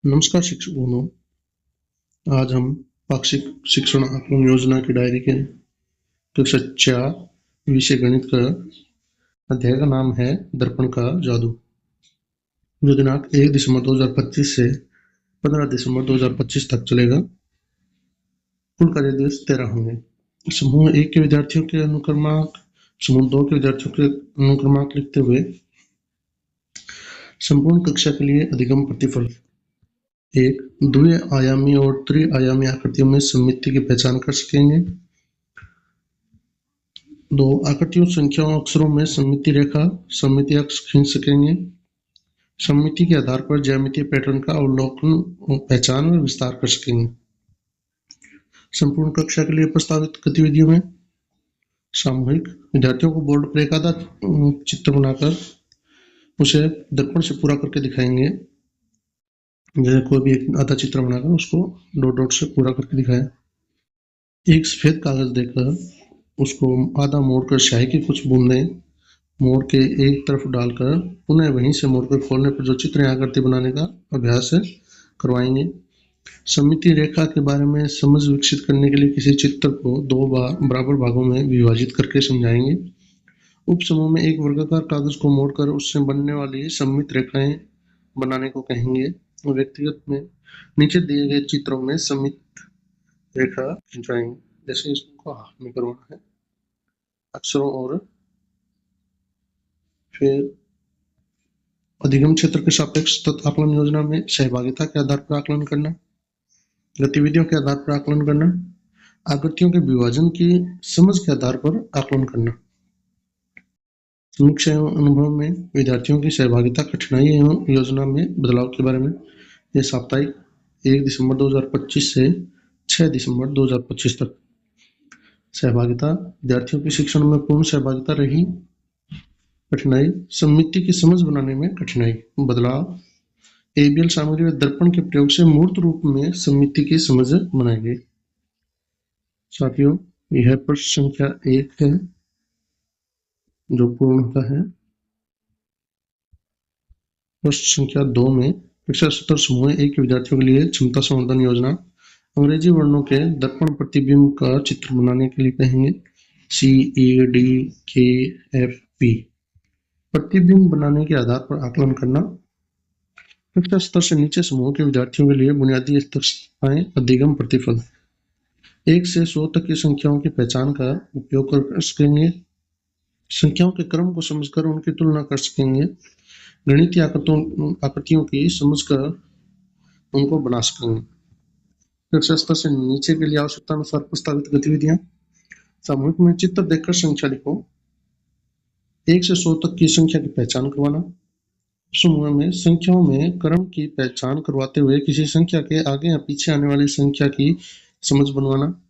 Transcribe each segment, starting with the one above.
नमस्कार शिक्षकों। आज हम पाक्षिक शिक्षण आकलन योजना की डायरी के कक्षा 4 विषय गणित का अध्याय का नाम है दर्पण का जादू, जो दिनांक 1 दिसंबर 2025 से 15 दिसंबर 2025 तक चलेगा। कुल कार्य दिवस 13 होंगे। समूह 1 के विद्यार्थियों के अनुक्रमांक, समूह 2 के विद्यार्थियों के अनुक्रमांक लिखते हुए संपूर्ण कक्षा के लिए अधिगम प्रतिफल एक द्वि-आयामी और त्रि-आयामी आकृतियों में सममिति की पहचान कर सकेंगे। 2 आकृतियों, संख्याओं, अक्षरों में सममिति रेखा, सममिति अक्ष खींच सकेंगे। सममिति के आधार पर ज्यामितीय पैटर्न का अवलोकन, पहचान और विस्तार कर सकेंगे। संपूर्ण कक्षा के लिए प्रस्तावित गतिविधियों में सामूहिक विद्यार्थियों को बोर्ड पर एक आधा चित्र बनाकर उसे दर्पण से पूरा करके दिखाएंगे। जैसे कोई भी एक आधा चित्र बनाकर उसको डॉट डॉट से पूरा करके दिखाएं। एक सफेद कागज देकर उसको आधा मोड़कर स्याही की कुछ बूंदें मोड़ के एक तरफ डालकर पुनः वहीं से मोड़कर खोलने पर जो चित्र या आकृति बनाने का अभ्यास करवाएंगे। सममिति रेखा के बारे में समझ विकसित करने के लिए किसी चित्र को 2 बराबर भागों में विभाजित करके समझाएंगे। उप समूह में एक वर्गाकार कागज को मोड़कर उससे बनने वाली सममित रेखाएं बनाने को कहेंगे। व्यक्तिगत में नीचे दिए गए चित्रों में सममित रेखा खिंचवाएंगे। जैसे इसको हाथ में करवाना है अक्षरों और फिर अधिगम क्षेत्र के सापेक्ष तत्व आकलन योजना में सहभागिता के आधार पर आकलन करना, गतिविधियों के आधार पर आकलन करना, आकृतियों के विभाजन की समझ के आधार पर आकलन करना। समीक्षा एवं अनुभव में विद्यार्थियों की सहभागिता, कठिनाई एवं योजना में बदलाव के बारे में यह साप्ताहिक 1 दिसंबर 2025 से 6 दिसंबर 2025 तक। सहभागिता, विद्यार्थियों की शिक्षण में पूर्ण सहभागिता रही। कठिनाई, सममिति की समझ बनाने में कठिनाई। बदलाव, एबीएल सामग्री व दर्पण के प्रयोग से मूर्त रूप में सममिति की समझ बनाई गई। साथियों, यह प्रश्न संख्या 1 है जो पूर्ण होता है। प्रश्न संख्या 2 में कक्षा 70 समूह 1 के विद्यार्थियों के लिए क्षमता संवर्धन योजना अंग्रेजी वर्णों के दर्पण प्रतिबिंब का चित्र बनाने के लिए कहेंगे। CEDKFP प्रतिबिंब बनाने के आधार पर आकलन करना। कक्षा स्तर से नीचे समूह के विद्यार्थियों के लिए बुनियादी दक्षताएं, अधिगम प्रतिफल 1 से 100 तक की संख्याओं की पहचान का उपयोग कर सकेंगे। संख्याओं के क्रम को समझकर उनकी तुलना कर सकेंगे। गणितीय आकृतियों की समझकर उनको बना सकेंगे। कक्षा स्तर से नीचे के लिए आवश्यकता अनुसार प्रस्तावित गतिविधियां। सामूहिक में चित्र देखकर संख्या लिखो। 1 से 100 तक की संख्या की पहचान करवाना। समूह में संख्याओं में क्रम की पहचान करवाते हुए किसी संख्या के आगे या पीछे आने वाली संख्या की समझ बनवाना।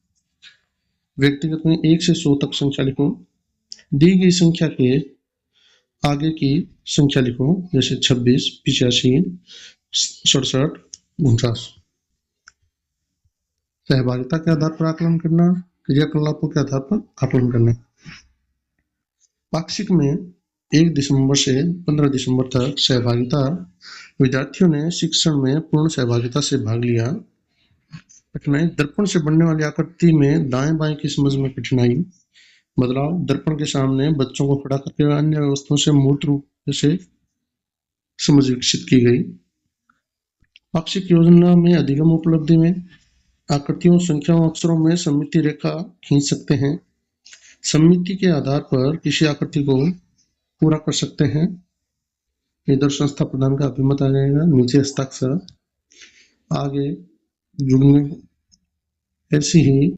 व्यक्तिगत में 1 से 100 तक संख्या लिखो। दी गई संख्या के आगे की संख्या लिखो, जैसे 26, 85, 67, 49। सहभागिता के आधार पर आकलन करना, क्रियाकलापों के आधार पर आकलन करना। पाक्षिक में 1 दिसंबर से 15 दिसंबर तक सहभागिता, विद्यार्थियों ने शिक्षण में पूर्ण सहभागिता से भाग लिया। कठिनाई, दर्पण से बनने वाली आकृति में दाएं बाएं की समझ में कठिनाई। बदलाव, दर्पण के सामने बच्चों को खड़ा करके अन्य वस्तुओं से मूर्त रूप से समझ विकसित की गई। पाक्षिक योजना में अधिगम उपलब्धि में आकृतियों, संख्याओं, अक्षरों में सममिति रेखा खींच सकते हैं। सममिति के आधार पर किसी आकृति को पूरा कर सकते हैं। इधर संस्था प्रधान का अभिमत आ जाएगा, नीचे हस्ताक्षर, आगे जुड़ने ऐसी ही